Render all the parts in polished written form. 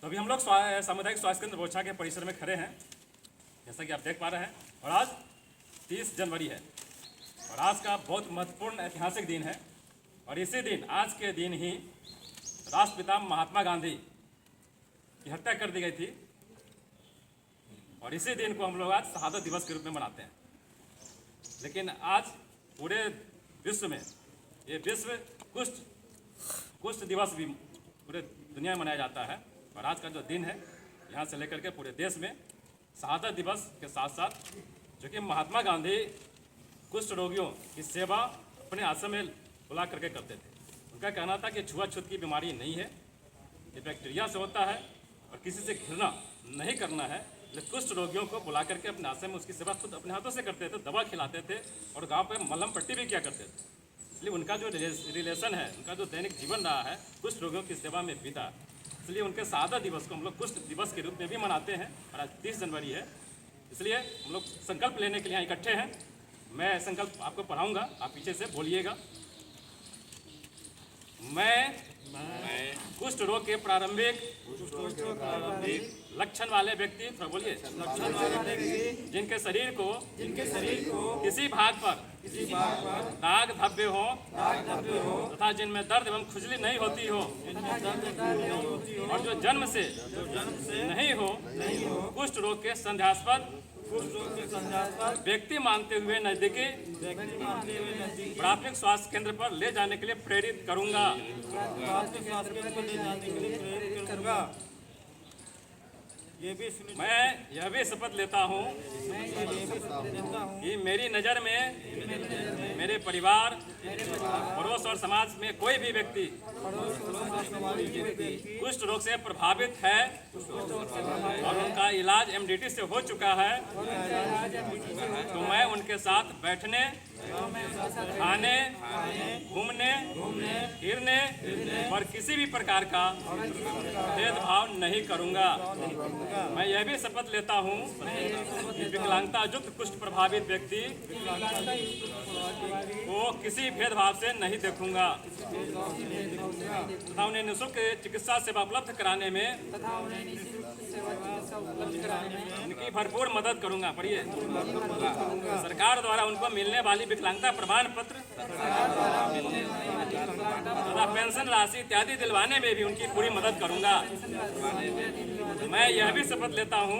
तो अभी हम लोग सामुदायिक स्वास्थ्य केंद्र बोचा के परिसर में खड़े हैं, जैसा कि आप देख पा रहे हैं। और आज 30 जनवरी है और आज का बहुत महत्वपूर्ण ऐतिहासिक दिन है। और इसी दिन, आज के दिन ही राष्ट्रपिता महात्मा गांधी की हत्या कर दी गई थी और इसी दिन को हम लोग आज शहादत दिवस के रूप में मनाते हैं। लेकिन आज पूरे विश्व में ये विश्व कुष्ठ दिवस भी पूरे दुनिया में मनाया जाता है। और आज का जो दिन है, यहाँ से लेकर के पूरे देश में शहादत दिवस के साथ साथ, जो कि महात्मा गांधी कुष्ठ रोगियों की सेवा अपने आश्रम में बुला करके करते थे। उनका कहना था कि छुआछूत की बीमारी नहीं है, ये बैक्टीरिया से होता है और किसी से घृणा नहीं करना है। लेकिन कुष्ठ रोगियों को बुला करके अपने आश्रम में उसकी सेवा खुद अपने हाथों से करते थे, दवा खिलाते थे और गांव पे मलहम पट्टी भी किया करते थे। इसलिए उनका जो रिलेशन है, उनका जो दैनिक जीवन रहा है, कुष्ठ रोगियों की सेवा में बीता। इसलिए उनके शहादत दिवस को हम लोग कुष्ठ दिवस के रूप में भी मनाते हैं। और आज 30 जनवरी है, इसलिए हम लोग संकल्प लेने के लिए यहाँ इकट्ठे हैं। मैं संकल्प आपको पढ़ाऊँगा, आप पीछे से बोलिएगा। मैं कुष्ठ रोग के प्रारंभिक लक्षण वाले व्यक्ति, बोलिए, जिनके शरीर को किसी भाग पर दाग धब्बे हो तथा जिनमें दर्द एवं खुजली नहीं होती हो और जो जन्म से नहीं हो कुष्ठ रोग के संदेहास्पद व्यक्ति मानते हुए नजदीकी प्राथमिक स्वास्थ्य केंद्र पर ले जाने के लिए प्रेरित करूंगा। मैं यह भी शपथ लेता हूँ कि मेरी नज़र में मेरे परिवार, पड़ोस और समाज में कोई भी व्यक्ति कुष्ठ रोग से प्रभावित है और उनका इलाज एमडीटी से हो चुका है, तो मैं उनके साथ बैठने, खाने, घूमने, फिरने और किसी भी प्रकार का भेदभाव नहीं करूंगा। मैं यह भी शपथ लेता हूं कि विकलांगता युक्त कुष्ठ प्रभावित व्यक्ति को किसी भेदभाव से नहीं देखूंगा तथा उन्हें निःशुल्क चिकित्सा सेवा उपलब्ध कराने में उनकी भरपूर मदद करूंगा। पढ़िए, सरकार द्वारा उनको मिलने वाली विकलांगता प्रमाण पत्र तथा पेंशन राशि इत्यादि दिलवाने में भी उनकी पूरी मदद करूंगा। मैं यह भी शपथ लेता हूं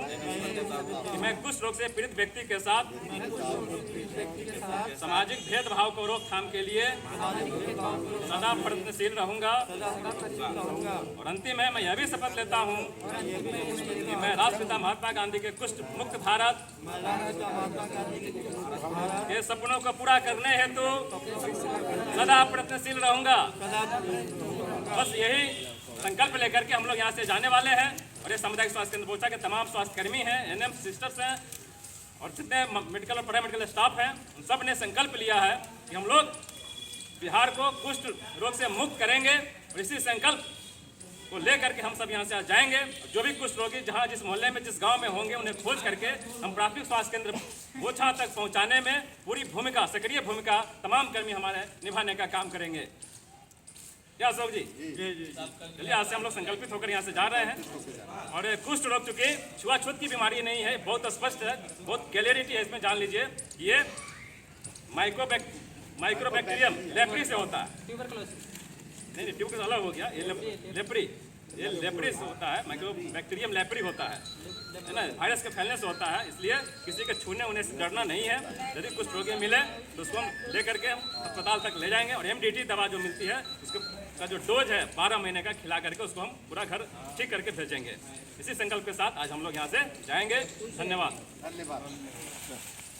कि मैं कुष्ठ रोग से पीड़ित व्यक्ति के साथ सामाजिक भेदभाव को रोकथाम के लिए सदा प्रयत्नशील रहूंगा। और अंतिम है, मैं यह भी शपथ लेता हूं कि मैं राष्ट्रपिता महात्मा गांधी के कुष्ठ मुक्त भारत के सपनों को पूरा करने हेतु सदा प्रयत्नशील रहूंगा। बस यही संकल्प लेकर के हम लोग यहाँ से जाने वाले हैं। और ये सामुदायिक स्वास्थ्य केंद्र बोचा के तमाम स्वास्थ्य कर्मी हैं, एनएम सिस्टर्स हैं और जितने मेडिकल और पैरामेडिकल स्टाफ हैं, उन सब ने संकल्प लिया है कि हम लोग बिहार को कुष्ठ रोग से मुक्त करेंगे। और इसी संकल्प को लेकर के हम सब यहाँ से जाएंगे। जो भी कुष्ठ रोगी जहाँ जिस मोहल्ले में, जिस गांव में होंगे, उन्हें खोज करके हम प्राथमिक स्वास्थ्य केंद्र बोचा तक पहुँचाने में पूरी भूमिका, सक्रिय भूमिका तमाम कर्मी हमारे निभाने का काम करेंगे। क्या अशोक जी? चलिए, आज से हम लोग संकल्पित होकर यहाँ से जा रहे हैं। और कुष्ठ रोग चूंकि छुआछूत की बीमारी नहीं है, बहुत स्पष्ट है, बहुत क्लियरिटी है इसमें। जान लीजिए, ये माइक्रोबैक्टीरियम लेप्री से होता है। नहीं, ट्यूबरकुलोसिस अलग हो गया, ये लेप्री से होता है, माइक्रोबैक्टीरियम लेप्री होता है ना, वायरस के फैलने से होता है। इसलिए किसी के छूने उन्हें से डरना नहीं है। यदि कुछ रोगी मिले तो उसको हम लेकर के हम अस्पताल तक ले जाएंगे और एमडीटी दवा जो मिलती है उसके का जो डोज है 12 महीने का खिला करके उसको हम पूरा घर ठीक करके भेजेंगे। इसी संकल्प के साथ आज हम लोग यहाँ से जाएंगे। धन्यवाद।